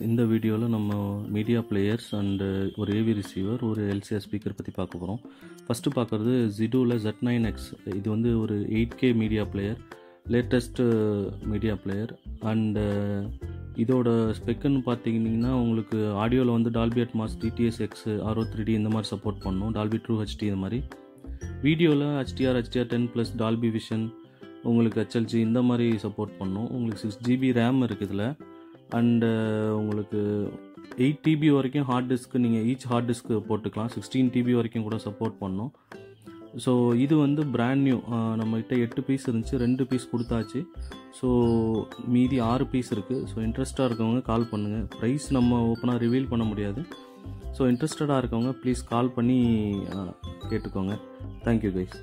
இந்த வீடியோவில் நம்ம மீடியா பிளேயர்ஸ் அண்டு ஒரு ஏவி ரிசீவர் ஒரு எல்சிஆர் ஸ்பீக்கர் பற்றி பார்க்க போகிறோம். ஃபஸ்ட்டு பார்க்குறது ஜிடோவில் Z9X. இது வந்து ஒரு 8K media player, latest media player. And இதோட ஸ்பெக்குன்னு பார்த்தீங்கன்னா உங்களுக்கு ஆடியோவில் வந்து டால்பி அட்மாஸ், DTS:X, RO3D இந்த மாதிரி சப்போர்ட் பண்ணணும், டால்பி ட்ரூ HD இந்த மாதிரி. வீடியோவில் HDR10+, டால்பி விஷன், உங்களுக்கு HLG இந்த மாதிரி சப்போர்ட் பண்ணணும். உங்களுக்கு 6GB ரேம் இருக்குது இதில். அண்டு உங்களுக்கு 8TB வரைக்கும் ஹார்ட் டிஸ்க்கு நீங்கள் ஈச் ஹார்ட் டிஸ்க்கு போட்டுக்கலாம். 16TB வரைக்கும் கூட சப்போர்ட் பண்ணோம். ஸோ இது வந்து பிராண்ட் நியூ. நம்மகிட்ட 8 பீஸ் இருந்துச்சு, 2 பீஸ் கொடுத்தாச்சு. ஸோ மீதி 6 பீஸ் இருக்குது. ஸோ இன்ட்ரெஸ்ட்டாக இருக்கவங்க கால் பண்ணுங்கள். ப்ரைஸ் நம்ம ஓப்பனாக ரிவீல் பண்ண முடியாது. ஸோ இன்ட்ரெஸ்டடாக இருக்கவங்க ப்ளீஸ் கால் பண்ணி கேட்டுக்கோங்க. Thank you guys.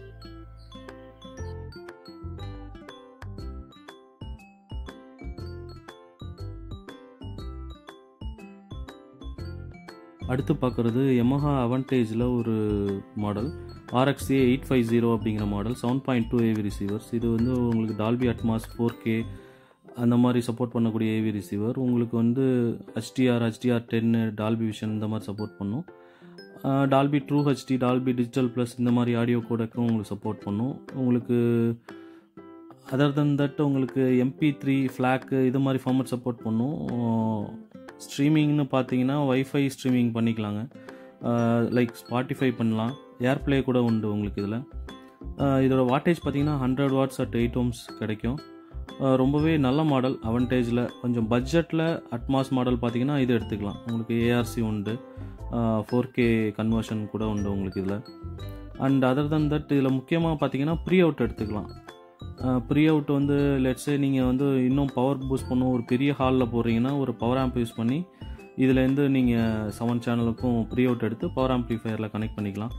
அடுத்து பார்க்குறது Yamaha அவன்டேஜில் ஒரு மாடல் RXA 850 அப்படிங்கிற மாடல், 7.2 AV ரிசீவர்ஸ். இது வந்து உங்களுக்கு டால்பி அட்மாஸ், 4K அந்த மாதிரி சப்போர்ட் பண்ணக்கூடிய AV ரிசீவர். உங்களுக்கு வந்து HDR10, டால்பி விஷன் இந்த மாதிரி சப்போர்ட் பண்ணும். Dolby true HD, Dolby digital plus இந்த மாதிரி ஆடியோ கோடக்கும் உங்களுக்கு சப்போர்ட் பண்ணும். உங்களுக்கு அதர் தன் தட் உங்களுக்கு MP3, FLAC இது மாதிரி ஃபார்மேட் சப்போர்ட் பண்ணும். ஸ்ட்ரீமிங்னு பார்த்தீங்கன்னா வைஃபை ஸ்ட்ரீமிங் பண்ணிக்கலாங்க. லைக் ஸ்பாட்டிஃபை பண்ணலாம், ஏர்ப்ளே கூட உண்டு உங்களுக்கு இதில். இதோட வாட்டேஜ் பார்த்தீங்கன்னா 100 watts at 8 ohms கிடைக்கும். ரொம்பவே நல்ல மாடல் அவன்டேஜில். கொஞ்சம் பட்ஜெட்டில் அட்மாஸ் மாடல் பார்த்தீங்கன்னா இது எடுத்துக்கலாம். உங்களுக்கு ARC உண்டு, 4K கன்வர்ஷன் கூட உண்டு உங்களுக்கு இதில். அண்ட் அதர் தன் தட் இதில் முக்கியமாக பார்த்தீங்கன்னா ப்ரீ அவுட் எடுத்துக்கலாம். ப்ரீ அவுட் வந்து லெட்ஸே நீங்கள் வந்து இன்னும் பவர் பூஸ்ட் பண்ணும் ஒரு பெரிய ஹாலில் போடுறீங்கன்னா ஒரு பவர் ஆம்ப் யூஸ் பண்ணி இதுலேருந்து நீங்கள் 7 சேனலுக்கும் ப்ரீ அவுட் எடுத்து பவர் ஆம்ப்ளிஃபையரில் கனெக்ட் பண்ணிக்கலாம்.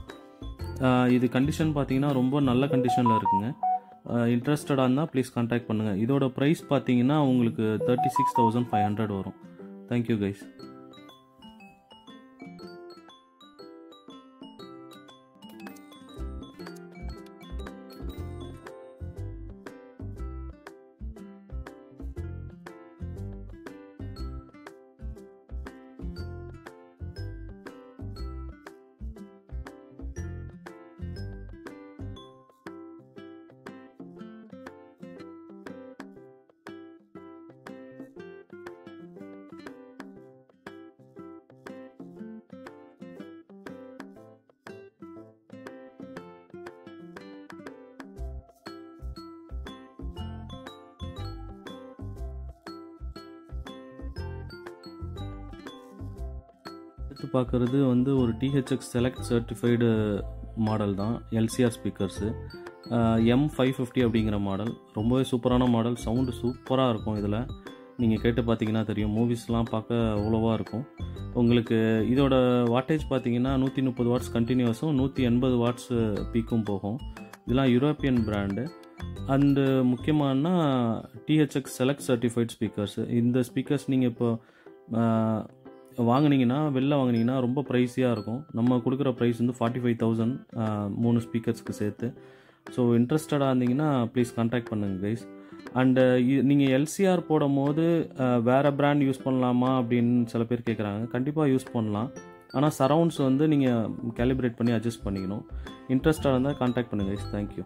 இது கண்டிஷன் பார்த்தீங்கன்னா ரொம்ப நல்ல கண்டிஷனில் இருக்குங்க. இன்ட்ரெஸ்டடாக இருந்தால் ப்ளீஸ் கான்டாக்ட் பண்ணுங்கள். இதோட ப்ரைஸ் பார்த்தீங்கன்னா உங்களுக்கு 36,500 வரும். Thank you guys. அடுத்து பார்க்குறது வந்து ஒரு THX செலக்ட் சர்டிஃபைடு மாடல் தான், LCR ஸ்பீக்கர்ஸு. M550 அப்படிங்கிற மாடல் ரொம்பவே சூப்பரான மாடல். சவுண்டு சூப்பராக இருக்கும். இதில் நீங்கள் கேட்டு பார்த்தீங்கன்னா தெரியும். மூவிஸ்லாம் பார்க்க அவ்வளோவா இருக்கும். உங்களுக்கு இதோட வாட்டேஜ் பார்த்தீங்கன்னா 130 watts கண்டினியூஸும் 180 watts பீக்கும் போகும். இதெல்லாம் யூரோப்பியன் பிராண்டு. அண்டு முக்கியமான THX செலக்ட் சர்டிஃபைட் ஸ்பீக்கர்ஸு. இந்த ஸ்பீக்கர்ஸ் நீங்கள் இப்போ வெளில வாங்கினீங்கன்னா ரொம்ப ப்ரைஸியாக இருக்கும். நம்ம கொடுக்குற ப்ரைஸ் வந்து 45,000 3 ஸ்பீக்கர்ஸ்க்கு சேர்த்து. ஸோ இன்ட்ரெஸ்டடாக இருந்தீங்கன்னா ப்ளீஸ் கான்டாக்ட் பண்ணுங்கள் கைஸ். அண்டு நீங்கள் LCR போடும் போது வேறு பிராண்ட் யூஸ் பண்ணலாமா அப்படின்னு சில பேர் கேட்குறாங்க. கண்டிப்பாக யூஸ் பண்ணலாம். ஆனால் சரவுண்ட்ஸ் வந்து நீங்கள் கேலிப்ரேட் பண்ணி அட்ஜஸ்ட் பண்ணிக்கணும். இன்ட்ரெஸ்டாக இருந்தால் கான்டாக்ட் பண்ணுங்கள் கைஸ். தேங்க்யூ.